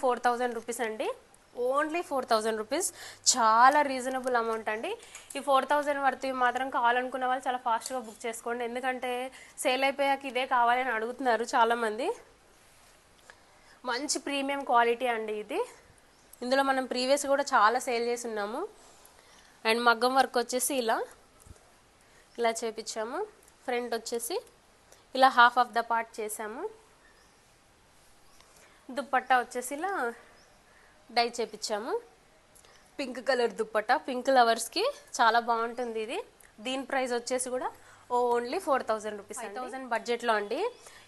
4000 rupees అండి. Only 4000 rupees, చాలా reasonable amount అండి. ఈ 4000 వర్త్ మాత్రం కావాలనుకున్న వాళ్ళు చాలా ఫాస్ట్గా బుక్ చేసుకోండి, ఎందుకంటే సేల్ అయిపోయాక ఇదే కావాలి అని అడుగుతున్నారు చాలామంది. మంచి ప్రీమియం క్వాలిటీ అండి ఇది. ఇందులో మనం ప్రీవియస్ కూడా చాలా సేల్ చేసి ఉన్నాము. అండ్ మగ్గం వర్క్ వచ్చేసి ఇలా చేపించాము. ఫ్రంట్ వచ్చేసి ఇలా హాఫ్ ఆఫ్ ద పార్ట్ చేసాము. దుప్పట్టా వచ్చేసి ఇలా డై చేపించాము. పింక్ కలర్ దుప్పట్టా, పింక్ లవర్స్కి చాలా బాగుంటుంది ఇది. దీని ప్రైస్ వచ్చేసి కూడా ఓన్లీ 4000 రూపీస్, 5000 బడ్జెట్లో అండి.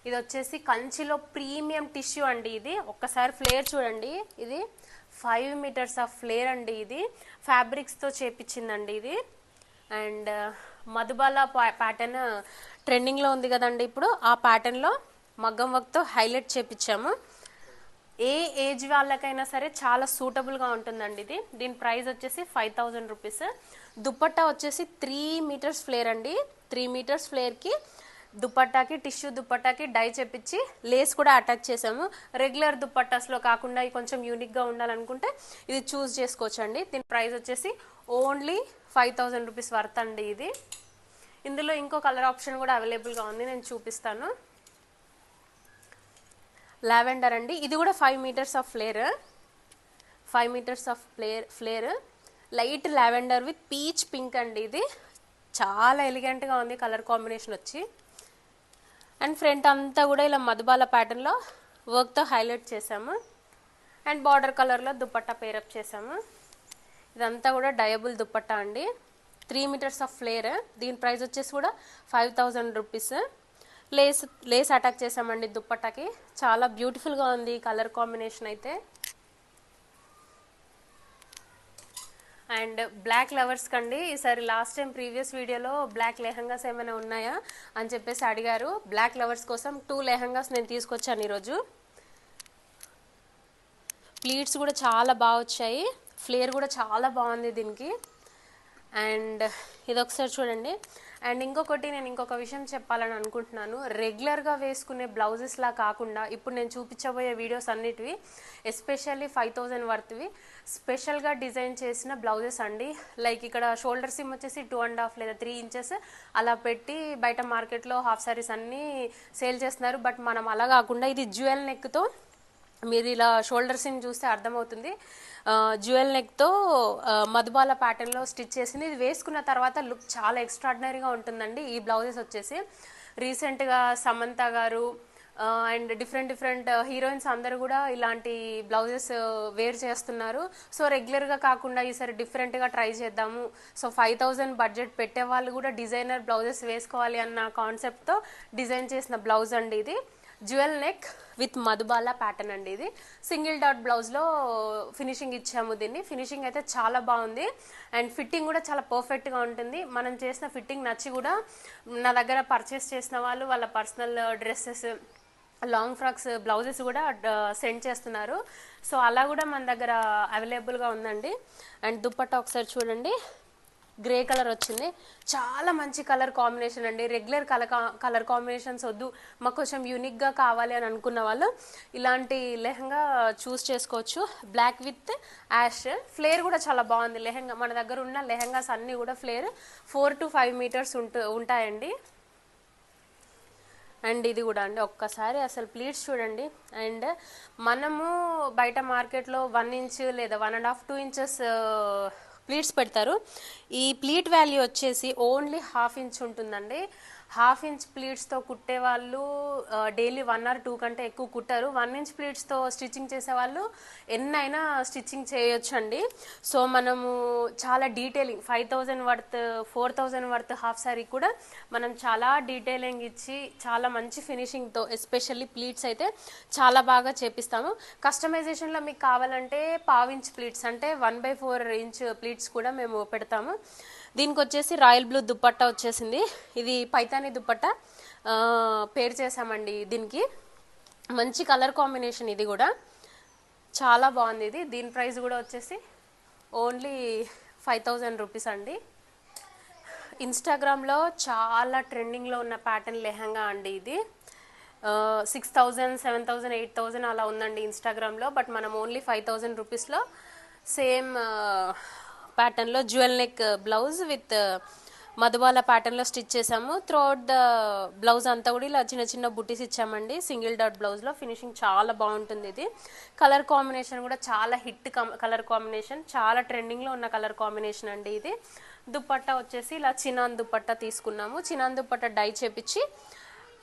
ఇది వచ్చేసి కంచిలో ప్రీమియం టిష్యూ అండి. ఇది ఒక్కసారి ఫ్లేర్ చూడండి. ఇది 5 మీటర్స్ ఆఫ్ ఫ్లేర్ అండి. ఇది ఫ్యాబ్రిక్స్తో చేపించిందండి ఇది. అండ్ మధుబాల ప్యాటర్న్ ట్రెండింగ్లో ఉంది కదండి ఇప్పుడు, ఆ ప్యాటర్న్లో మగ్గం వర్క్తో హైలైట్ చేపించాము. ఏ ఏజ్ వాళ్ళకైనా సరే చాలా సూటబుల్గా ఉంటుందండి ఇది. దీని ప్రైస్ వచ్చేసి 5000 రూపీస్. దుప్పట్టా వచ్చేసి 3 మీటర్స్ ఫ్లేర్ అండి. 3 మీటర్స్ ఫ్లేర్కి దుప్పట్టాకి, టిష్యూ దుప్పట్టాకి డై చేపించి లేస్ కూడా అటాచ్ చేసాము. రెగ్యులర్ దుప్పట్టాస్లో కాకుండా కొంచెం యూనిక్గా ఉండాలనుకుంటే ఇది చూస్ చేసుకోవచ్చండి. దీని ప్రైస్ వచ్చేసి ఓన్లీ 5000 రూపీస్ వర్త్ అండి ఇది. ఇందులో ఇంకో కలర్ ఆప్షన్ కూడా అవైలబుల్గా ఉంది, నేను చూపిస్తాను. లావెండర్ అండి. ఇది కూడా 5 metres of flare, 5 metres of flare light lavender with peach pink అండి. ఇది చాలా ఎలిగెంట్గా ఉంది కలర్ కాంబినేషన్ వచ్చి. అండ్ ఫ్రంట్ అంతా కూడా ఇలా మధుబాల ప్యాటర్న్లో వర్క్తో హైలైట్ చేసాము. అండ్ బార్డర్ కలర్లో దుప్పట్టా పేరప్ చేసాము. ఇదంతా కూడా డయబుల్ దుప్పట్టా అండి. 3 మీటర్స్ ఆఫ్ ఫ్లేర్. దీని ప్రైస్ వచ్చేసి కూడా 5000 రూపీస్. లేస్ అటాక్ చేసామండి దుప్పట్టాకి. చాలా బ్యూటిఫుల్గా ఉంది కలర్ కాంబినేషన్ అయితే. అండ్ బ్లాక్ లవర్స్ కండి, ఈసారి లాస్ట్ టైం ప్రీవియస్ వీడియోలో బ్లాక్ లెహంగాస్ ఏమైనా ఉన్నాయా అని చెప్పేసి అడిగారు. బ్లాక్ లవర్స్ కోసం 2 లెహంగాస్ నేను తీసుకొచ్చాను ఈరోజు. ప్లీట్స్ కూడా చాలా బాగా వచ్చాయి, ఫ్లేర్ కూడా చాలా బాగుంది దీనికి. అండ్ ఇది ఒకసారి చూడండి. అండ్ నేను ఇంకొక విషయం చెప్పాలని అనుకుంటున్నాను. రెగ్యులర్గా వేసుకునే బ్లౌజెస్లా కాకుండా ఇప్పుడు నేను చూపించబోయే వీడియోస్ అన్నిటివి ఎస్పెషల్లీ 5000 వర్త్వి స్పెషల్గా డిజైన్ చేసిన బ్లౌజెస్ అండి. లైక్ ఇక్కడ షోల్డర్ సిమ్ వచ్చేసి 2.5 లేదా 3 ఇంచెస్ అలా పెట్టి బయట మార్కెట్లో హాఫ్ సారీస్ అన్నీ సేల్ చేస్తున్నారు. బట్ మనం అలా కాకుండా ఇది జ్యువెల్ నెక్తో, మీరు ఇలా షోల్డర్ సిమ్ చూస్తే అర్థమవుతుంది, జ్యువెల్ నెక్తో మధుబాల ప్యాటర్న్లో స్టిచ్ చేసింది. ఇది వేసుకున్న తర్వాత లుక్ చాలా ఎక్స్ట్రాడినరీగా ఉంటుందండి. ఈ బ్లౌజెస్ వచ్చేసి రీసెంట్గా సమంత గారు అండ్ డిఫరెంట్ హీరోయిన్స్ అందరూ కూడా ఇలాంటి బ్లౌజెస్ వేర్ చేస్తున్నారు. సో రెగ్యులర్గా కాకుండా ఈసారి డిఫరెంట్గా ట్రై చేద్దాము. సో 5000 బడ్జెట్ పెట్టే వాళ్ళు కూడా డిజైనర్ బ్లౌజెస్ వేసుకోవాలి అన్న కాన్సెప్ట్తో డిజైన్ చేసిన బ్లౌజ్ అండి ఇది. Jewel neck with Madhubala pattern అండి. ఇది సింగిల్ డాట్ బ్లౌజ్లో ఫినిషింగ్ ఇచ్చాము. దీన్ని ఫినిషింగ్ అయితే చాలా బాగుంది. అండ్ ఫిట్టింగ్ కూడా చాలా పర్ఫెక్ట్గా ఉంటుంది. మనం చేసిన ఫిట్టింగ్ నచ్చి కూడా నా దగ్గర పర్చేస్ చేసిన వాళ్ళు వాళ్ళ personal dresses, long frocks, blouses కూడా సెండ్ చేస్తున్నారు. సో అలా కూడా మన దగ్గర అవైలబుల్గా ఉందండి. అండ్ దుప్పట్టా ఒకసారి చూడండి, గ్రే కలర్ వచ్చింది. చాలా మంచి కలర్ కాంబినేషన్ అండి. రెగ్యులర్ కలర్ కాంబినేషన్స్ వద్దు, మాకు కొంచెం యూనిక్గా కావాలి అని అనుకున్న వాళ్ళు ఇలాంటి లెహంగా చూస్ చేసుకోవచ్చు. Black with ash. ఫ్లేర్ కూడా చాలా బాగుంది లెహంగా. మన దగ్గర ఉన్న లెహంగాస్ అన్నీ కూడా ఫ్లేర్ 4 to 5 మీటర్స్ ఉంటాయండి. అండ్ ఇది కూడా అండి ఒక్కసారి అసలు ప్లీట్స్ చూడండి. అండ్ మనము బయట మార్కెట్లో 1 ఇంచ్ లేదా 1.5, 2 ఇంచెస్ ప్లీట్స్ పెడతారు. ఈ ప్లీట్ వాల్యూ వచ్చేసి ఓన్లీ 1/2 ఇంచ్ ఉంటుందండి. 1/2 ఇంచ్ ప్లీట్స్తో కుట్టే వాళ్ళు డైలీ 1 or 2 కంటే ఎక్కువ కుట్టారు. 1 ఇంచ్ ప్లీట్స్తో స్టిచ్చింగ్ చేసే వాళ్ళు ఎన్నైనా స్టిచ్చింగ్ చేయొచ్చు అండి. సో మనము చాలా detailing 5000 worth 4000 worth half sorry కూడా మనం చాలా డీటెయిలింగ్ ఇచ్చి చాలా మంచి ఫినిషింగ్తో ఎస్పెషల్లీ ప్లీట్స్ అయితే చాలా బాగా చేపిస్తాము. కస్టమైజేషన్లో మీకు కావాలంటే 1/2 ఇంచ్ ప్లీట్స్ అంటే 1/4 ఇంచ్ ప్లీట్స్ కూడా మేము పెడతాము. దీనికి వచ్చేసి రాయల్ బ్లూ దుప్పట్టా వచ్చేసింది. ఇది పైతానీ దుప్పట్టా పేర్ చేసామండి. దీనికి మంచి కలర్ కాంబినేషన్, ఇది కూడా చాలా బాగుంది. దీని ప్రైస్ కూడా వచ్చేసి ఓన్లీ 5000 రూపీస్ అండి. ఇన్స్టాగ్రామ్లో చాలా ట్రెండింగ్లో ఉన్న ప్యాటర్న్ లెహంగా అండి ఇది. 6000 7000 8000 అలా ఉందండి ఇన్స్టాగ్రామ్లో. బట్ మనం ఓన్లీ 5000 రూపీస్లో సేమ్ ప్యాటర్న్లో jewel neck blouse with Madhubala ప్యాటర్న్లో స్టిచ్ చేసాము. త్రూఅవుట్ ద బ్లౌజ్ అంతా కూడా ఇలా చిన్న చిన్న బుటీస్ ఇచ్చామండి. సింగిల్ డాట్ బ్లౌజ్లో ఫినిషింగ్ చాలా బాగుంటుంది. ఇది కలర్ కాంబినేషన్ కూడా చాలా హిట్ కలర్ కాంబినేషన్, చాలా ట్రెండింగ్లో ఉన్న కలర్ కాంబినేషన్ అండి ఇది. దుపట్టా వచ్చేసి ఇలా చినాన్ దుపట్టా తీసుకున్నాము. చినాన్ దుపట్టా డై చేపించి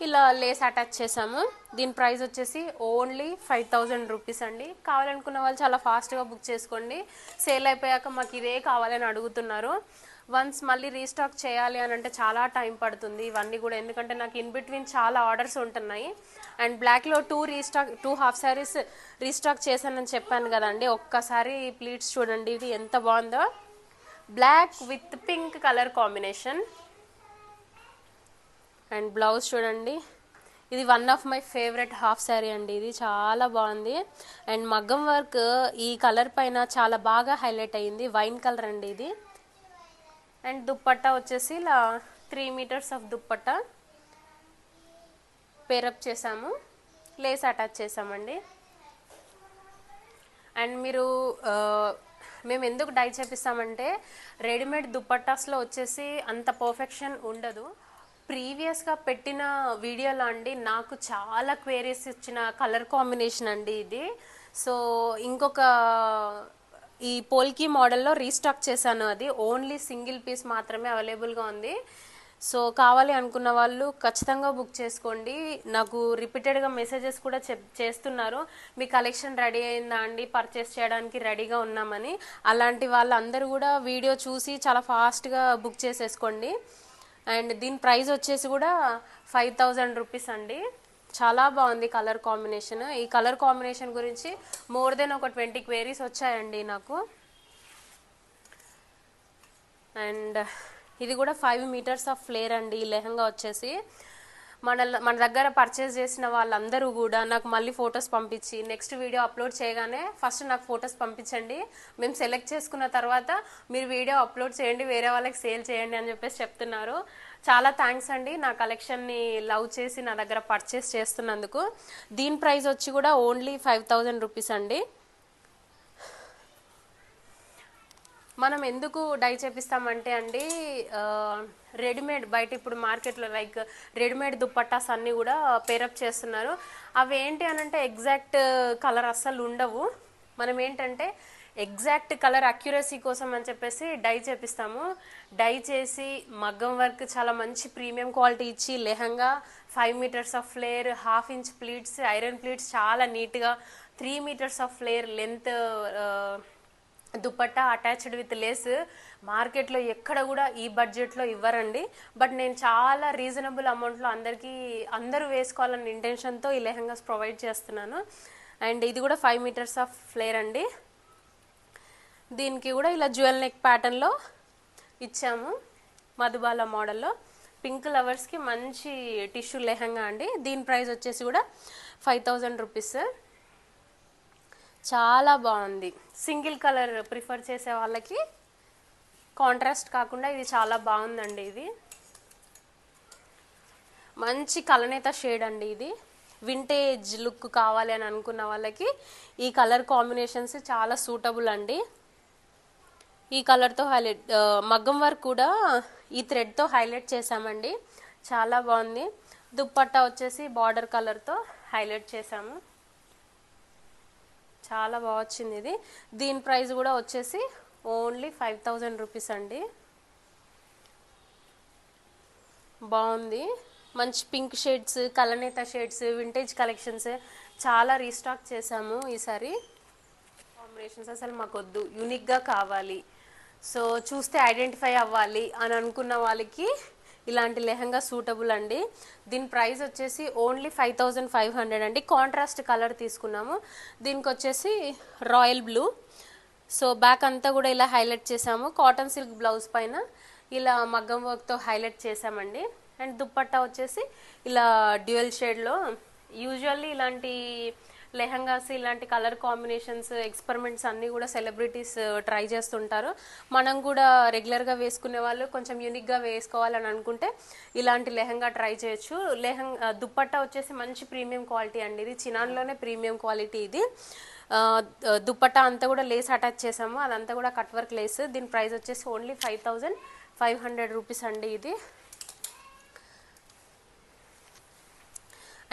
ఇలా లేస్ అటాచ్ చేసాము. దీని ప్రైస్ వచ్చేసి ఓన్లీ 5000 రూపీస్ అండి. కావాలనుకున్న వాళ్ళు చాలా ఫాస్ట్గా బుక్ చేసుకోండి. సేల్ అయిపోయాక మాకు ఇదే కావాలని అడుగుతున్నారు. వన్స్ మళ్ళీ రీస్టాక్ చేయాలి అని అంటే చాలా టైం పడుతుంది ఇవన్నీ కూడా, ఎందుకంటే నాకు ఇన్ బిట్వీన్ చాలా ఆర్డర్స్ ఉంటున్నాయి. అండ్ బ్లాక్లో 2 హాఫ్ శారీస్ రీస్టాక్ చేశానని చెప్పాను కదండి. ఒక్కసారి ప్లీట్స్ చూడండి, ఇది ఎంత బాగుందో. Black with pink colour combination. And blouse చూడండి, ఇది one of my favourite half sari అండి. ఇది చాలా బాగుంది. అండ్ మగ్గం వర్క్ ఈ కలర్ పైన చాలా బాగా హైలైట్ అయ్యింది. వైన్ కలర్ అండి ఇది. అండ్ దుప్పట్టా వచ్చేసి ఇలా 3 మీటర్స్ ఆఫ్ దుప్పట్టా పేరప్ చేసాము, లేస్ అటాచ్ చేసామండి. అండ్ మీరు మేము ఎందుకు డై చేపిస్తామంటే రెడీమేడ్ దుప్పట్టాస్లో వచ్చేసి అంత పర్ఫెక్షన్ ఉండదు. ప్రీవియస్గా పెట్టిన వీడియోలో అండి నాకు చాలా క్వేరీస్ ఇచ్చిన కలర్ కాంబినేషన్ అండి ఇది. సో ఇంకొక ఈ పోల్కి మోడల్లో రీస్టాక్ చేశాను. అది ఓన్లీ సింగిల్ పీస్ మాత్రమే అవైలబుల్గా ఉంది. సో కావాలి అనుకున్న వాళ్ళు ఖచ్చితంగా బుక్ చేసుకోండి. నాకు రిపీటెడ్గా మెసేజెస్ కూడా చేస్తున్నారు, మీ కలెక్షన్ రెడీ అయిందా అండి, పర్చేస్ చేయడానికి రెడీగా ఉన్నామని. అలాంటి వాళ్ళందరూ కూడా వీడియో చూసి చాలా ఫాస్ట్గా బుక్ చేసేసుకోండి. అండ్ దీని ప్రైస్ వచ్చేసి కూడా 5000 రూపీస్ అండి. చాలా బాగుంది కలర్ కాంబినేషన్. ఈ కలర్ కాంబినేషన్ గురించి మోర్ దెన్ ఒక 20 క్వేరీస్ వచ్చాయండి నాకు. అండ్ ఇది కూడా 5 మీటర్స్ ఆఫ్ ఫ్లేర్ అండి. ఈ లెహంగా వచ్చేసి మన దగ్గర పర్చేస్ చేసిన వాళ్ళందరూ కూడా నాకు మళ్ళీ ఫొటోస్ పంపించి నెక్స్ట్ వీడియో అప్లోడ్ చేయగానే ఫస్ట్ నాకు ఫొటోస్ పంపించండి, మేము సెలెక్ట్ చేసుకున్న తర్వాత మీరు వీడియో అప్లోడ్ చేయండి, వేరే వాళ్ళకి సేల్ చేయండి అని చెప్పేసి చెప్తున్నారు. చాలా థ్యాంక్స్ అండి నా కలెక్షన్ని లవ్ చేసి నా దగ్గర పర్చేస్ చేస్తున్నందుకు. దీని ప్రైస్ వచ్చి కూడా ఓన్లీ 5000 రూపీస్ అండి. మనం ఎందుకు డై చేపిస్తామంటే అండి రెడీమేడ్ బయట ఇప్పుడు మార్కెట్లో లైక్ రెడీమేడ్ దుప్పట్టాస్ అన్నీ కూడా పేరప్ చేస్తున్నారు. అవి ఏంటి అని అంటే ఎగ్జాక్ట్ కలర్ అస్సలు ఉండవు. మనం ఏంటంటే ఎగ్జాక్ట్ కలర్ అక్యురసీ కోసం అని చెప్పేసి డై చేపిస్తాము. డై చేసి మగ్గం వర్క్ చాలా మంచి ప్రీమియం క్వాలిటీ ఇచ్చి lehenga 5 metres of flare, 1/2 inch pleats, iron pleats చాలా నీట్గా, 3 metres of flare length dupatta attached with lace. మార్కెట్లో ఎక్కడ కూడా ఈ బడ్జెట్లో ఇవ్వరండి. బట్ నేను చాలా రీజనబుల్ అమౌంట్లో అందరూ వేసుకోవాలన్న ఇంటెన్షన్తో ఈ లెహంగాస్ ప్రొవైడ్ చేస్తున్నాను. అండ్ ఇది కూడా 5 మీటర్స్ ఆఫ్ ఫ్లేర్ అండి. దీనికి కూడా ఇలా జ్యువెల్ నెక్ ప్యాటర్న్లో ఇచ్చాము, మధుబాల మోడల్లో. పింక్ లవర్స్కి మంచి టిష్యూ లెహంగా అండి. దీని ప్రైస్ వచ్చేసి కూడా 5000 రూపీస్. చాలా బాగుంది. సింగిల్ కలర్ ప్రిఫర్ చేసే వాళ్ళకి కాంట్రాస్ట్ కాకుండా ఇది చాలా బాగుందండి. ఇది మంచి కలనేత షేడ్ అండి. ఇది వింటేజ్ లుక్ కావాలి అని అనుకున్న వాళ్ళకి ఈ కలర్ కాంబినేషన్స్ చాలా సూటబుల్ అండి. ఈ కలర్తో హైలైట్ మగ్గం వర్క్ కూడా ఈ థ్రెడ్తో హైలైట్ చేసామండి. చాలా బాగుంది. దుప్పట్టా వచ్చేసి బార్డర్ కలర్తో హైలైట్ చేసాము. చాలా బాగా వచ్చింది ఇది. దీని ప్రైస్ కూడా వచ్చేసి ఓన్లీ 5000 రూపీస్ అండి. బాగుంది. మంచి పింక్ షేడ్స్, కలనేత షేడ్స్, వింటేజ్ కలెక్షన్స్ చాలా రీస్టాక్ చేసాము ఈసారి. కాంబినేషన్స్ అసలు మాకొద్దు, యూనిక్గా కావాలి, సో చూస్తే ఐడెంటిఫై అవ్వాలి అని అనుకున్న వాళ్ళకి ఇలాంటి లెహంగా సూటబుల్ అండి. దీని ప్రైస్ వచ్చేసి ఓన్లీ 5500 అండి. కాంట్రాస్ట్ కలర్ తీసుకున్నాము. దీనికి వచ్చేసి రాయల్ బ్లూ. సో బ్యాక్ అంతా కూడా ఇలా హైలైట్ చేసాము. కాటన్ సిల్క్ బ్లౌజ్ పైన ఇలా మగ్గం వర్క్తో హైలైట్ చేసామండి. అండ్ దుప్పట్టా వచ్చేసి ఇలా డ్యూయల్ షేడ్లో. యూజువల్లీ ఇలాంటి లెహంగాస్ ఇలాంటి కలర్ కాంబినేషన్స్ ఎక్స్పెరిమెంట్స్ అన్నీ కూడా సెలబ్రిటీస్ ట్రై చేస్తుంటారు. మనం కూడా రెగ్యులర్గా వేసుకునే వాళ్ళు కొంచెం యూనిక్గా వేసుకోవాలని అనుకుంటే ఇలాంటి లెహంగా ట్రై చేయొచ్చు. దుప్పట్టా వచ్చేసి మంచి ప్రీమియం క్వాలిటీ అండి. ఇది చినాన్లోనే ప్రీమియం క్వాలిటీ. ఇది దుప్పట్టా అంతా కూడా లేస్ అటాచ్ చేసాము, అదంతా కూడా కట్ వర్క్ లేస్. దీని ప్రైస్ వచ్చేసి ఓన్లీ 5500 రూపీస్ అండి ఇది.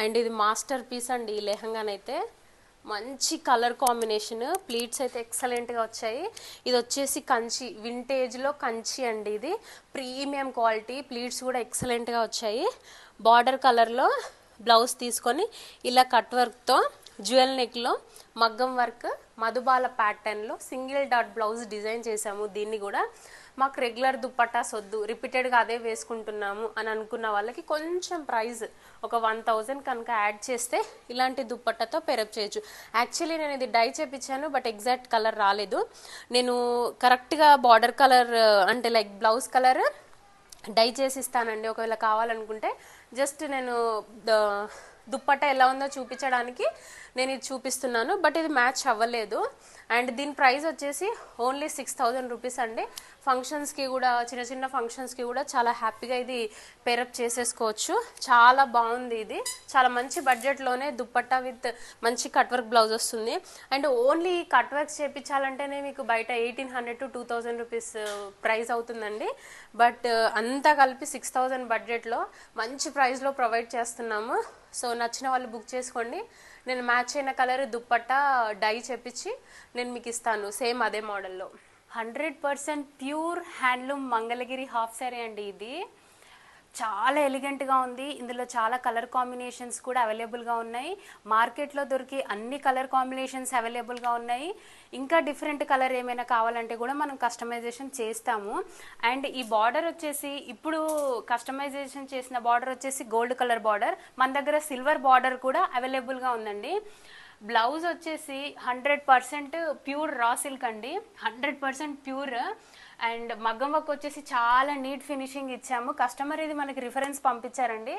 అండ్ ఇది మాస్టర్ పీస్ అండి ఈ లెహంగానైతే. మంచి కలర్ కాంబినేషన్, ప్లీట్స్ అయితే ఎక్సలెంట్గా వచ్చాయి. ఇది వచ్చేసి కంచి, వింటేజ్లో కంచి అండి. ఇది ప్రీమియం క్వాలిటీ, ప్లీట్స్ కూడా ఎక్సలెంట్గా వచ్చాయి. బార్డర్ కలర్లో బ్లౌజ్ తీసుకొని ఇలా కట్ వర్క్తో జ్యువెల్ నెక్లో మగ్గం వర్క్ మధుబాల ప్యాటర్న్లో సింగిల్ డాట్ బ్లౌజ్ డిజైన్ చేసాము. దీన్ని కూడా మాకు రెగ్యులర్ దుప్పట్టాస్ వద్దు, రిపీటెడ్గా అదే వేసుకుంటున్నాము అని అనుకున్న వాళ్ళకి కొంచెం ప్రైస్ ఒక 1000 కనుక యాడ్ చేస్తే ఇలాంటి దుప్పట్టాతో పెరప్ చేయొచ్చు. యాక్చువల్లీ నేను ఇది డై చేపించాను, బట్ ఎగ్జాక్ట్ కలర్ రాలేదు. నేను కరెక్ట్గా బార్డర్ కలర్ అంటే లైక్ బ్లౌజ్ కలర్ డై చేసి ఇస్తానండి ఒకవేళ కావాలనుకుంటే. జస్ట్ నేను దుప్పట్టా ఎలా ఉందో చూపించడానికి నేను ఇది చూపిస్తున్నాను, బట్ ఇది మ్యాచ్ అవ్వలేదు. అండ్ దీని ప్రైస్ వచ్చేసి ఓన్లీ 6000 రూపీస్ అండి. ఫంక్షన్స్కి కూడా, చిన్న చిన్న ఫంక్షన్స్కి కూడా చాలా హ్యాపీగా ఇది పేరప్ చేసేసుకోవచ్చు. చాలా బాగుంది ఇది, చాలా మంచి బడ్జెట్లోనే దుప్పట్టా విత్ మంచి కట్ వర్క్ బ్లౌజ్ వస్తుంది. అండ్ ఓన్లీ కట్ వర్క్స్ చేయించాలంటేనే మీకు బయట 1800 to 2000 రూపీస్ ప్రైస్ అవుతుందండి. బట్ అంతా కలిపి 6000 బడ్జెట్లో మంచి ప్రైస్లో ప్రొవైడ్ చేస్తున్నాము. సో నచ్చిన వాళ్ళు బుక్ చేసుకోండి. నేను మ్యాచ్ అయిన కలర్ దుప్పట్టా డై చేపించి నేను మీకు ఇస్తాను సేమ్ అదే మోడల్లో. 100% pure handloom Mangalagiri half sorry అండి. ఇది చాలా ఎలిగెంట్గా ఉంది. ఇందులో చాలా కలర్ కాంబినేషన్స్ కూడా అవైలబుల్గా ఉన్నాయి. మార్కెట్లో దొరికి అన్ని కలర్ కాంబినేషన్స్ అవైలబుల్గా ఉన్నాయి. ఇంకా డిఫరెంట్ కలర్ ఏమైనా కావాలంటే కూడా మనం కస్టమైజేషన్ చేస్తాము. అండ్ ఈ బార్డర్ వచ్చేసి ఇప్పుడు కస్టమైజేషన్ చేసిన బార్డర్ వచ్చేసి గోల్డ్ కలర్ బార్డర్, మన దగ్గర సిల్వర్ బార్డర్ కూడా అవైలబుల్గా ఉందండి. బ్లౌజ్ వచ్చేసి 100% ప్యూర్ రా సిల్క్ అండి, 100% ప్యూర్. అండ్ మగ్గం వర్క్ వచ్చేసి చాలా నీట్ ఫినిషింగ్ ఇచ్చాము. కస్టమర్ ఇది మనకి రిఫరెన్స్ పంపించారండి.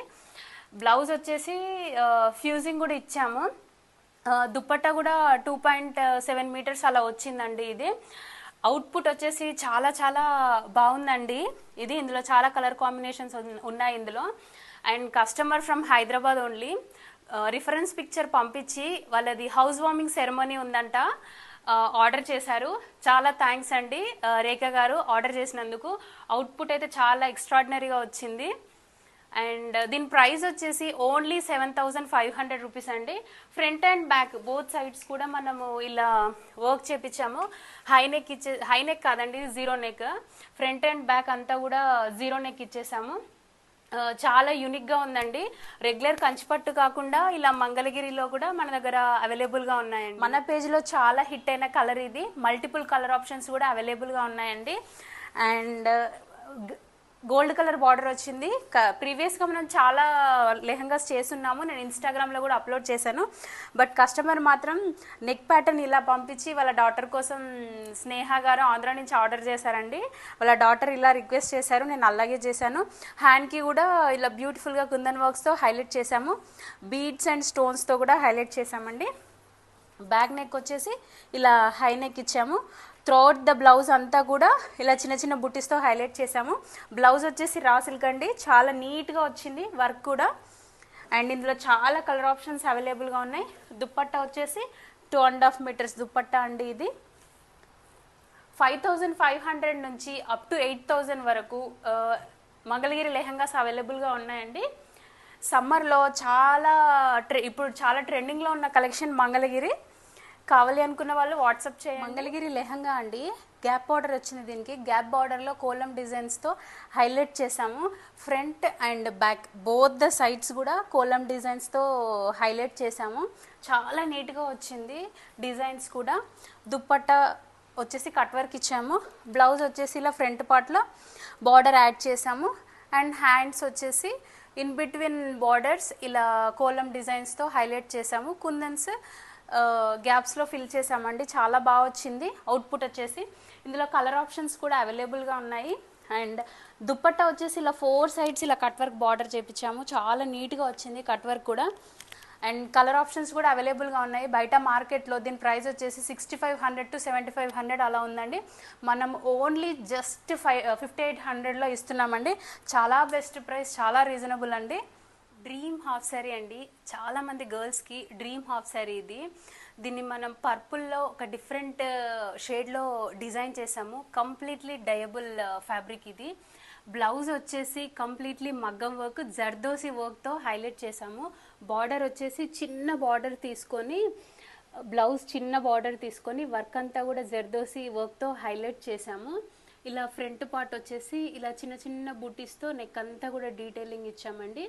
బ్లౌజ్ వచ్చేసి ఫ్యూజింగ్ కూడా ఇచ్చాము. దుప్పట్టా కూడా 2.7 మీటర్స్ అలా వచ్చిందండి. ఇది అవుట్పుట్ వచ్చేసి చాలా చాలా బాగుందండి. ఇందులో చాలా కలర్ కాంబినేషన్స్ ఉన్నాయి ఇందులో. And customer from Hyderabad only reference picture పంపించి వాళ్ళది హౌస్ వార్మింగ్ సెరమనీ ఉందంట, ఆర్డర్ చేశారు. చాలా థ్యాంక్స్ అండి రేఖ గారు ఆర్డర్ చేసినందుకు. అవుట్పుట్ అయితే చాలా ఎక్స్ట్రాడినరీగా వచ్చింది. అండ్ దీని ప్రైస్ వచ్చేసి ఓన్లీ 7500 రూపీస్ అండి. Front and back both sides కూడా మనము ఇలా వర్క్ చేపించాము. హైనెక్ కాదండి, zero neck. Front and back అంతా కూడా జీరో నెక్ ఇచ్చేసాము. చాలా యూనిక్గా ఉందండి. రెగ్యులర్ కంచిపట్టు కాకుండా ఇలా మంగళగిరిలో కూడా మన దగ్గర అవైలబుల్గా ఉన్నాయండి. మన పేజ్లో చాలా హిట్ అయిన కలర్ ఇది. మల్టిపుల్ కలర్ ఆప్షన్స్ కూడా అవైలబుల్గా ఉన్నాయండి. అండ్ గోల్డ్ కలర్ బార్డర్ వచ్చింది. ప్రీవియస్గా మనం చాలా లెహంగాస్ చేస్తున్నాము, నేను ఇన్స్టాగ్రామ్లో కూడా అప్లోడ్ చేశాను. బట్ కస్టమర్ మాత్రం నెక్ ప్యాటర్న్ ఇలా పంపించి వాళ్ళ డాటర్ కోసం స్నేహ గారు ఆంధ్ర నుంచి ఆర్డర్ చేశారండి. వాళ్ళ డాటర్ ఇలా రిక్వెస్ట్ చేశారు, నేను అలాగే చేశాను. హ్యాండ్కి కూడా ఇలా బ్యూటిఫుల్గా కుందన్ వర్క్స్తో హైలైట్ చేశాము. బీడ్స్ అండ్ స్టోన్స్తో కూడా హైలైట్ చేశామండి. బ్యాక్ నెక్ వచ్చేసి ఇలా హై నెక్ ఇచ్చాము. త్రూఅవుట్ ద బ్లౌజ్ అంతా కూడా ఇలా చిన్న చిన్న బుట్టీస్తో హైలైట్ చేసాము. బ్లౌజ్ వచ్చేసి రా సిల్క్ అండి, చాలా నీట్గా వచ్చింది వర్క్ కూడా. అండ్ ఇందులో చాలా కలర్ ఆప్షన్స్ అవైలబుల్గా ఉన్నాయి. దుప్పట్టా వచ్చేసి 2.5 మీటర్స్ దుప్పట్టా అండి. ఇది 5500 నుంచి అప్ టు 8000 వరకు మంగళగిరి లెహంగాస్ అవైలబుల్గా ఉన్నాయండి. సమ్మర్లో ఇప్పుడు చాలా ట్రెండింగ్లో ఉన్న కలెక్షన్ మంగళగిరి. కావాలి అనుకున్న వాళ్ళు వాట్సాప్ చేయండి. మంగళగిరి లెహంగా అండి, గ్యాప్ బార్డర్ వచ్చింది. దీనికి గ్యాప్ బార్డర్లో కోలం డిజైన్స్తో హైలైట్ చేసాము. Front and back both the sides కూడా కోలం డిజైన్స్తో హైలైట్ చేసాము. చాలా నీట్గా వచ్చింది డిజైన్స్ కూడా. దుప్పట్టా వచ్చేసి కట్ వర్క్ ఇచ్చాము. బ్లౌజ్ వచ్చేసి ఇలా ఫ్రంట్ పార్ట్లో బార్డర్ యాడ్ చేసాము. అండ్ హ్యాండ్స్ వచ్చేసి ఇన్ బిట్వీన్ బార్డర్స్ ఇలా కోలం డిజైన్స్తో హైలైట్ చేసాము. కుందన్స్ గ్యాప్స్లో ఫిల్ చేసామండి. చాలా బాగా వచ్చింది అవుట్పుట్ వచ్చేసి. ఇందులో కలర్ ఆప్షన్స్ కూడా అవైలబుల్గా ఉన్నాయి. అండ్ దుప్పట్టా వచ్చేసి ఇలా 4 సైడ్స్ ఇలా కట్ వర్క్ బార్డర్ చేపించాము. చాలా నీట్గా వచ్చింది కట్ వర్క్ కూడా. అండ్ కలర్ ఆప్షన్స్ కూడా అవైలబుల్గా ఉన్నాయి. బయట మార్కెట్లో దీని ప్రైస్ వచ్చేసి 6500 to 7500 అలా ఉందండి. మనం ఓన్లీ జస్ట్ 5800లో ఇస్తున్నామండి. చాలా బెస్ట్ ప్రైస్, చాలా రీజనబుల్ అండి. డ్రీమ్ హాఫ్ శారీ అండి, చాలామంది గర్ల్స్కి డ్రీమ్ హాఫ్ శారీ ఇది. దీన్ని మనం పర్పుల్లో ఒక డిఫరెంట్ షేడ్లో డిజైన్ చేసాము. కంప్లీట్లీ డయబుల్ ఫ్యాబ్రిక్ ఇది. బ్లౌజ్ వచ్చేసి కంప్లీట్లీ మగ్గం వర్క్, జర్దోసి వర్క్తో హైలైట్ చేసాము. బార్డర్ వచ్చేసి చిన్న బార్డర్ తీసుకొని, బ్లౌజ్ చిన్న బార్డర్ తీసుకొని వర్క్ అంతా కూడా జర్దోసి వర్క్తో హైలైట్ చేసాము. ఇలా ఫ్రంట్ పార్ట్ వచ్చేసి ఇలా చిన్న చిన్న బూటీస్తో నెక్ అంతా కూడా డీటెయిలింగ్ ఇచ్చామండి.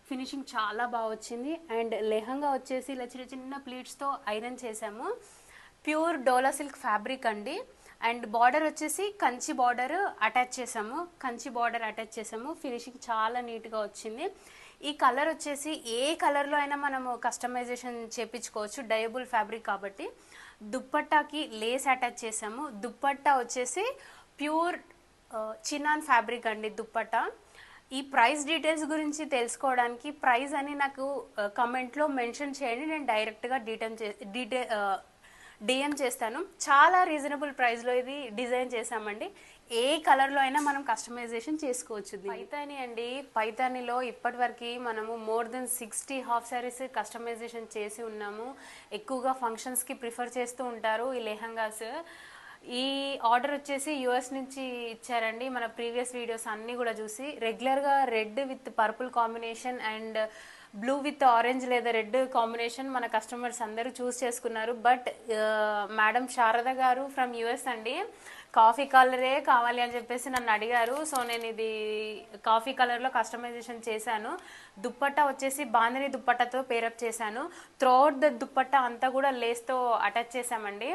ఫినిషింగ్ చాలా బాగా వచ్చింది. అండ్ లెహంగా వచ్చేసి ఇలా చిన్న చిన్న ప్లీట్స్తో ఐరన్ చేసాము. ప్యూర్ డోలా సిల్క్ ఫ్యాబ్రిక్ అండి. అండ్ బార్డర్ వచ్చేసి కంచి బార్డర్ అటాచ్ చేసాము. ఫినిషింగ్ చాలా నీట్గా వచ్చింది. ఈ కలర్ వచ్చేసి ఏ కలర్లో అయినా మనము కస్టమైజేషన్ చేపించుకోవచ్చు, డయబుల్ ఫ్యాబ్రిక్ కాబట్టి. దుప్పట్టాకి లేస్ అటాచ్ చేసాము. దుప్పట్టా వచ్చేసి ప్యూర్ చినాన్ ఫ్యాబ్రిక్ అండి దుప్పట్టా. ఈ ప్రైస్ డీటెయిల్స్ గురించి తెలుసుకోవడానికి ప్రైస్ అని నాకు కమెంట్లో మెన్షన్ చేయండి, నేను డైరెక్ట్గా డిఎం చేస్తాను. చాలా రీజనబుల్ ప్రైస్లో ఇది డిజైన్ చేసామండి. ఏ కలర్లో అయినా మనం కస్టమైజేషన్ చేసుకోవచ్చు. పైతాని అండి, పైతానిలో ఇప్పటివరకు మనము more than 60 half saris customisation చేసి ఉన్నాము. ఎక్కువగా ఫంక్షన్స్కి ప్రిఫర్ చేస్తూ ఉంటారు ఈ లెహంగాస్. ఈ ఆర్డర్ వచ్చేసి యుఎస్ నుంచి ఇచ్చారండి. మన ప్రీవియస్ వీడియోస్ అన్నీ కూడా చూసి రెగ్యులర్గా red with purple combination and blue with orange లేదా రెడ్ కాంబినేషన్ మన కస్టమర్స్ అందరూ చూస్ చేసుకున్నారు. బట్ మేడం శారద గారు ఫ్రమ్ యుఎస్ అండి, కాఫీ కలరే కావాలి అని చెప్పేసి నన్ను అడిగారు. సో నేను ఇది కాఫీ కలర్లో కస్టమైజేషన్ చేశాను. దుప్పట్టా వచ్చేసి బాందిని దుప్పట్టాతో పేరప్ చేశాను. త్రూఅవుట్ ద దుప్పట్టా అంతా కూడా లేస్తో అటాచ్ చేశామండి.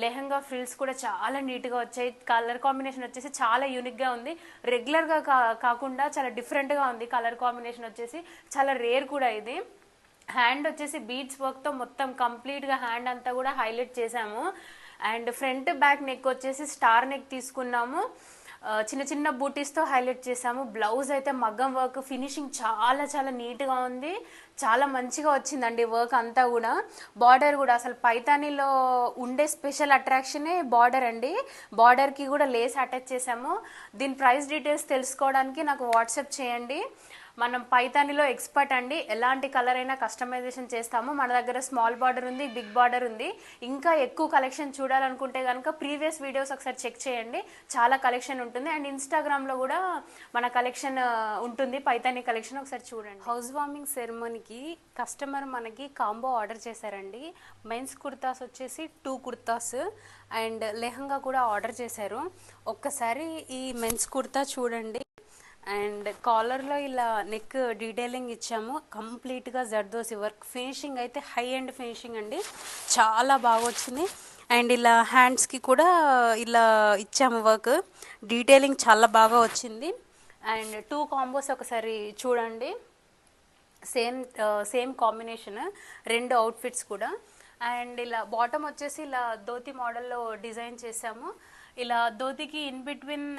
లెహంగా ఫ్రిల్స్ కూడా చాలా నీట్గా వచ్చాయి. కలర్ కాంబినేషన్ వచ్చేసి చాలా యూనిక్గా ఉంది. రెగ్యులర్గా కాకుండా చాలా డిఫరెంట్గా ఉంది. కలర్ కాంబినేషన్ వచ్చేసి చాలా రేర్ కూడా ఇది. హ్యాండ్ వచ్చేసి బీడ్స్ వర్క్తో మొత్తం కంప్లీట్గా హ్యాండ్ అంతా కూడా హైలైట్ చేసాము. అండ్ ఫ్రంట్ బ్యాక్ నెక్ వచ్చేసి స్టార్ నెక్ తీసుకున్నాము. చిన్న చిన్న బూటీస్తో హైలైట్ చేసాము. బ్లౌజ్ అయితే మగ్గం వర్క్, ఫినిషింగ్ చాలా చాలా నీట్గా ఉంది. చాలా మంచిగా వచ్చిందండి వర్క్ అంతా కూడా. బార్డర్ కూడా అసలు పైతానీలో ఉండే స్పెషల్ అట్రాక్షనే బార్డర్ అండి. బార్డర్కి కూడా లేస్ అటాచ్ చేసాము. దీని ప్రైస్ డీటెయిల్స్ తెలుసుకోవడానికి నాకు వాట్సాప్ చేయండి. మనం పైతానీలో ఎక్స్పర్ట్ అండి, ఎలాంటి కలర్ అయినా కస్టమైజేషన్ చేస్తాము. మన దగ్గర స్మాల్ బార్డర్ ఉంది, బిగ్ బార్డర్ ఉంది. ఇంకా ఎక్కువ కలెక్షన్ చూడాలనుకుంటే కనుక ప్రీవియస్ వీడియోస్ ఒకసారి చెక్ చేయండి, చాలా కలెక్షన్ ఉంటుంది. అండ్ ఇన్స్టాగ్రామ్లో కూడా మన కలెక్షన్ ఉంటుంది, పైతానీ కలెక్షన్ ఒకసారి చూడండి. హౌస్ వార్మింగ్ సెరమనీకి కస్టమర్ మనకి కాంబో ఆర్డర్ చేశారండి. మెన్స్ కుర్తాస్ వచ్చేసి 2 కుర్తాస్ అండ్ లెహంగా కూడా ఆర్డర్ చేశారు. ఒక్కసారి ఈ మెన్స్ కుర్తా చూడండి. అండ్ కాలర్లో ఇలా నెక్ డీటెయిలింగ్ ఇచ్చాము. కంప్లీట్గా జర్దోసి వర్క్, ఫినిషింగ్ అయితే హై అండ్ ఫినిషింగ్ అండి, చాలా బాగా వచ్చింది. అండ్ ఇలా హ్యాండ్స్కి కూడా ఇలా ఇచ్చాము వర్క్, డీటెయిలింగ్ చాలా బాగా వచ్చింది. అండ్ 2 కాంబోస్ ఒకసారి చూడండి. సేమ్ కాంబినేషన్ 2 అవుట్ఫిట్స్ కూడా. అండ్ ఇలా బాటమ్ వచ్చేసి ఇలా ధోతి మోడల్లో డిజైన్ చేసాము. ఇలా ధోతికి ఇన్ బిట్వీన్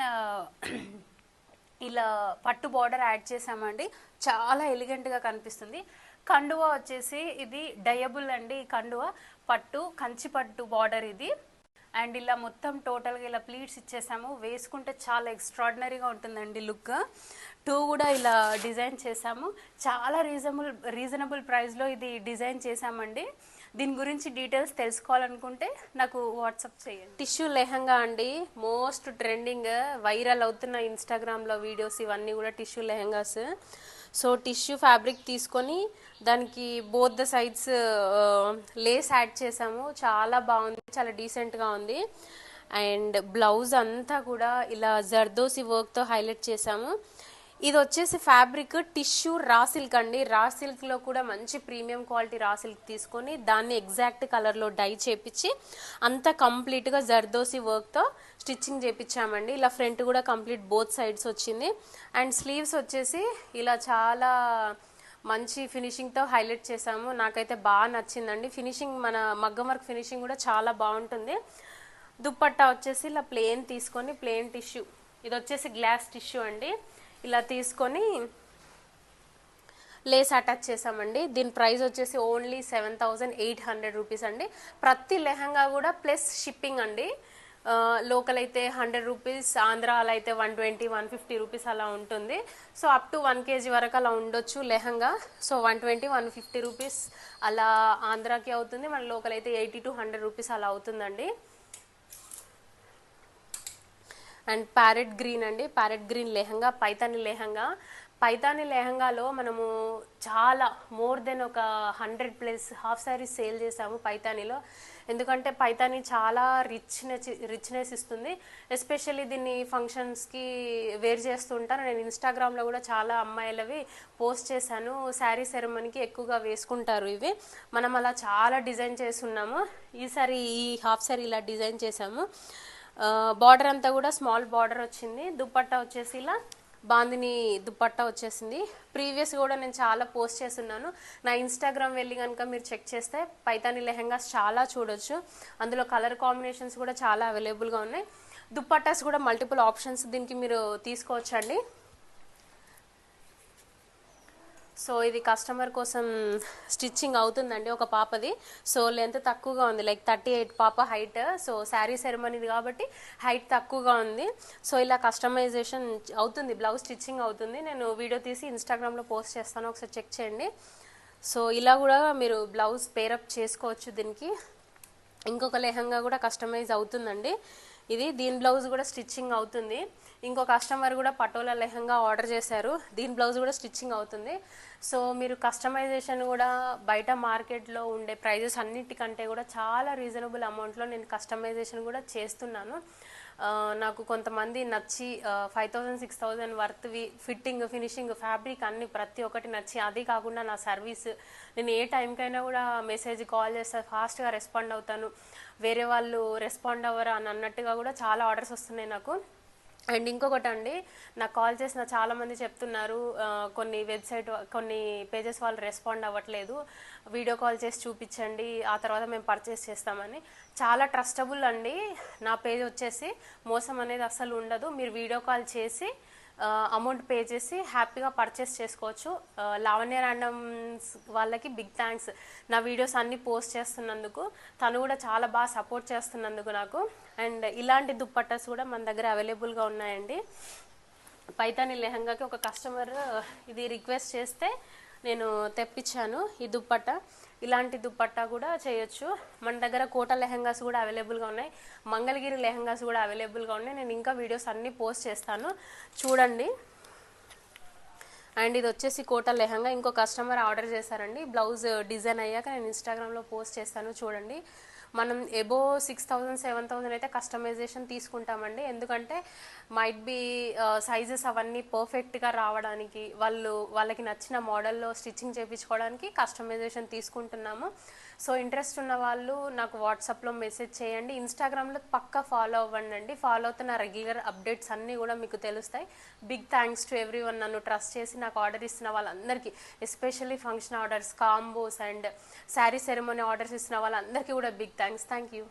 ఇలా పట్టు బార్డర్ యాడ్ చేసామండి, చాలా ఎలిగెంట్గా కనిపిస్తుంది. కండువా వచ్చేసి ఇది డయబుల్ అండి. కండువా పట్టు, కంచి పట్టు బార్డర్ ఇది. అండ్ ఇలా మొత్తం టోటల్గా ఇలా ప్లీట్స్ ఇచ్చేసాము. వేసుకుంటే చాలా ఎక్స్ట్రాడినరీగా ఉంటుందండి లుక్. 2 కూడా ఇలా డిజైన్ చేసాము. చాలా రీజనబుల్ ప్రైస్లో ఇది డిజైన్ చేసామండి. దీని గురించి డీటెయిల్స్ తెలుసుకోవాలనుకుంటే నాకు వాట్సాప్ చేయండి. టిష్యూ లెహంగా అండి, మోస్ట్ ట్రెండింగ్, వైరల్ అవుతున్న ఇన్స్టాగ్రామ్లో వీడియోస్ ఇవన్నీ కూడా tissue lehengas. So tissue fabric తీసుకొని దానికి both the sides Lay's add చేసాము. చాలా బాగుంది, చాలా డీసెంట్గా ఉంది. అండ్ బ్లౌజ్ అంతా కూడా ఇలా జర్దోసి వర్క్తో హైలైట్ చేసాము. ఇది వచ్చేసి ఫ్యాబ్రిక్ టిష్యూ రా సిల్క్ అండి. రా సిల్క్లో కూడా మంచి ప్రీమియం క్వాలిటీ రా సిల్క్ తీసుకొని దాన్ని ఎగ్జాక్ట్ కలర్లో డై చేపించి అంతా కంప్లీట్గా జర్దోసి వర్క్తో స్టిచ్చింగ్ చేపించామండి. ఇలా ఫ్రంట్ కూడా కంప్లీట్ బోత్ సైడ్స్ వచ్చింది. అండ్ స్లీవ్స్ వచ్చేసి ఇలా చాలా మంచి ఫినిషింగ్తో హైలైట్ చేసాము. నాకైతే బాగా నచ్చిందండి ఫినిషింగ్. మన మగ్గం వర్క్ ఫినిషింగ్ కూడా చాలా బాగుంటుంది. దుప్పట్టా వచ్చేసి ఇలా ప్లెయిన్ తీసుకొని, ప్లెయిన్ టిష్యూ, ఇది వచ్చేసి గ్లాస్ టిష్యూ అండి, ఇలా తీసుకొని లేస్ అటాచ్ చేసామండి. దీని ప్రైస్ వచ్చేసి ఓన్లీ 7,800 రూపీస్ అండి. ప్రతి లెహంగా కూడా ప్లస్ షిప్పింగ్ అండి. లోకల్ అయితే 100 రూపీస్, ఆంధ్ర అలా అయితే 120, 150 రూపీస్ అలా ఉంటుంది. సో అప్ టు 1 kg వరకు అలా ఉండొచ్చు లెహంగా. సో 120, 150 రూపీస్ అలా ఆంధ్రాకి అవుతుంది. మన లోకల్ అయితే 80 to 100 రూపీస్ అలా అవుతుందండి. అండ్ ప్యారెట్ గ్రీన్ అండి, ప్యారెట్ గ్రీన్ లెహంగా, పైతాని లెహంగా. పైతాని లెహంగాలో మనము చాలా మోర్ దెన్ ఒక 100+ హాఫ్ శారీస్ సేల్ చేసాము పైతానీలో. ఎందుకంటే పైతాని చాలా రిచ్నెస్ ఇస్తుంది. ఎస్పెషల్లీ దీన్ని ఫంక్షన్స్కి వేర్ చేస్తుంటాను. నేను ఇన్స్టాగ్రామ్లో కూడా చాలా అమ్మాయిలవి పోస్ట్ చేశాను. శారీ సెరమనీకి ఎక్కువగా వేసుకుంటారు ఇవి. మనం అలా చాలా డిజైన్ చేస్తున్నాము. ఈసారి ఈ హాఫ్ శారీ ఇలా డిజైన్ చేసాము. బార్డర్ అంతా కూడా స్మాల్ బార్డర్ వచ్చింది. దుపట్టా వచ్చేసి ఇలా బాందిని దుపట్టా వచ్చేసింది. ప్రీవియస్ కూడా నేను చాలా పోస్ట్ చేస్తున్నాను. నా ఇన్స్టాగ్రామ్ వెళ్ళి కనుక మీరు చెక్ చేస్తే పైతాని లెహంగాస్ చాలా చూడొచ్చు. అందులో కలర్ కాంబినేషన్స్ కూడా చాలా అవైలబుల్గా ఉన్నాయి. దుపట్టాస్ కూడా మల్టిపుల్ ఆప్షన్స్ దీనికి మీరు తీసుకోవచ్చండి. సో ఇది కస్టమర్ కోసం స్టిచ్చింగ్ అవుతుందండి ఒక పాపది. సో లెంత్ తక్కువగా ఉంది, లైక్ 38 పాప హైట్. సో శారీ సెరమనీది కాబట్టి హైట్ తక్కువగా ఉంది. సో ఇలా కస్టమైజేషన్ అవుతుంది, బ్లౌజ్ స్టిచ్చింగ్ అవుతుంది. నేను వీడియో తీసి ఇన్స్టాగ్రామ్లో పోస్ట్ చేస్తాను, ఒకసారి చెక్ చేయండి. సో ఇలా కూడా మీరు బ్లౌజ్ పేరప్ చేసుకోవచ్చు. దీనికి ఇంకొక లెహంగా కూడా కస్టమైజ్ అవుతుందండి. దీని బ్లౌజ్ కూడా స్టిచ్చింగ్ అవుతుంది. ఇంకో కస్టమర్ కూడా పటోలా లెహంగా ఆర్డర్ చేశారు, దీని బ్లౌజ్ కూడా స్టిచ్చింగ్ అవుతుంది. సో మీరు కస్టమైజేషన్ కూడా బయట మార్కెట్లో ఉండే ప్రైజెస్ అన్నిటికంటే కూడా చాలా రీజనబుల్ అమౌంట్లో నేను కస్టమైజేషన్ కూడా చేస్తున్నాను. నాకు కొంతమంది నచ్చి 5,000, 6,000 వర్త్వి ఫిట్టింగ్, ఫినిషింగ్, ఫ్యాబ్రిక్ అన్ని ప్రతి ఒక్కటి నచ్చి, అది కాకుండా నా సర్వీస్, నేను ఏ టైంకైనా కూడా మెసేజ్ కాల్ చేస్తే ఫాస్ట్గా రెస్పాండ్ అవుతాను. వేరే వాళ్ళు రెస్పాండ్ అవ్వరా అని అన్నట్టుగా కూడా చాలా ఆర్డర్స్ వస్తున్నాయి నాకు. అండ్ ఇంకొకటి అండి, నాకు కాల్ చేసిన చాలామంది చెప్తున్నారు, కొన్ని పేజెస్ వాళ్ళు రెస్పాండ్ అవ్వట్లేదు, వీడియో కాల్ చేసి చూపించండి, ఆ తర్వాత మేము పర్చేస్ చేస్తామని. చాలా ట్రస్టబుల్ అండి నా పేజ్ వచ్చేసి. మోసం అనేది అస్సలు ఉండదు. మీరు వీడియో కాల్ చేసి అమౌంట్ పే చేసి హ్యాపీగా పర్చేస్ చేసుకోవచ్చు. లావణ్య ర్యాండమ్స్ వాళ్ళకి బిగ్ థ్యాంక్స్, నా వీడియోస్ అన్నీ పోస్ట్ చేస్తున్నందుకు. తను కూడా చాలా బాగా సపోర్ట్ చేస్తున్నందుకు నాకు. అండ్ ఇలాంటి దుప్పట్టాస్ కూడా మన దగ్గర అవైలబుల్గా ఉన్నాయండి. పైతాని లెహంగాకి ఒక కస్టమర్ ఇది రిక్వెస్ట్ చేస్తే నేను తెప్పించాను ఈ దుప్పట్టా. ఇలాంటి దుపట్టా కూడా చేయొచ్చు. మన దగ్గర కోట లెహంగాస్ కూడా అవైలబుల్గా ఉన్నాయి, మంగళగిరి లెహంగాస్ కూడా అవైలబుల్గా ఉన్నాయి. నేను ఇంకా వీడియోస్ అన్నీ పోస్ట్ చేస్తాను, చూడండి. అండ్ ఇది వచ్చేసి కోట లెహంగా, ఇంకో కస్టమర్ ఆర్డర్ చేశారండి. బ్లౌజ్ డిజైన్ అయ్యాక నేను ఇన్స్టాగ్రామ్లో పోస్ట్ చేస్తాను, చూడండి. మనం ఎబో 6,000, 7,000 అయితే కస్టమైజేషన్ తీసుకుంటామండి. ఎందుకంటే మైట్ బీ సైజెస్ అవన్నీ పర్ఫెక్ట్గా రావడానికి, వాళ్ళకి నచ్చిన మోడల్లో స్టిచ్చింగ్ చేయించుకోవడానికి కస్టమైజేషన్ తీసుకుంటున్నాము. సో ఇంట్రెస్ట్ ఉన్న వాళ్ళు నాకు వాట్సాప్లో మెసేజ్ చేయండి. ఇన్స్టాగ్రామ్లో పక్కా ఫాలో అవ్వండి. ఫాలో అవుతున్న రెగ్యులర్ అప్డేట్స్ అన్నీ కూడా మీకు తెలుస్తాయి. బిగ్ థ్యాంక్స్ టు ఎవ్రీవన్, నన్ను ట్రస్ట్ చేసి నాకు ఆర్డర్ ఇస్తున్న వాళ్ళందరికీ, especially function orders, combos and sari ceremony orders ఇస్తున్న వాళ్ళందరికీ కూడా బిగ్ థ్యాంక్స్. Thank you.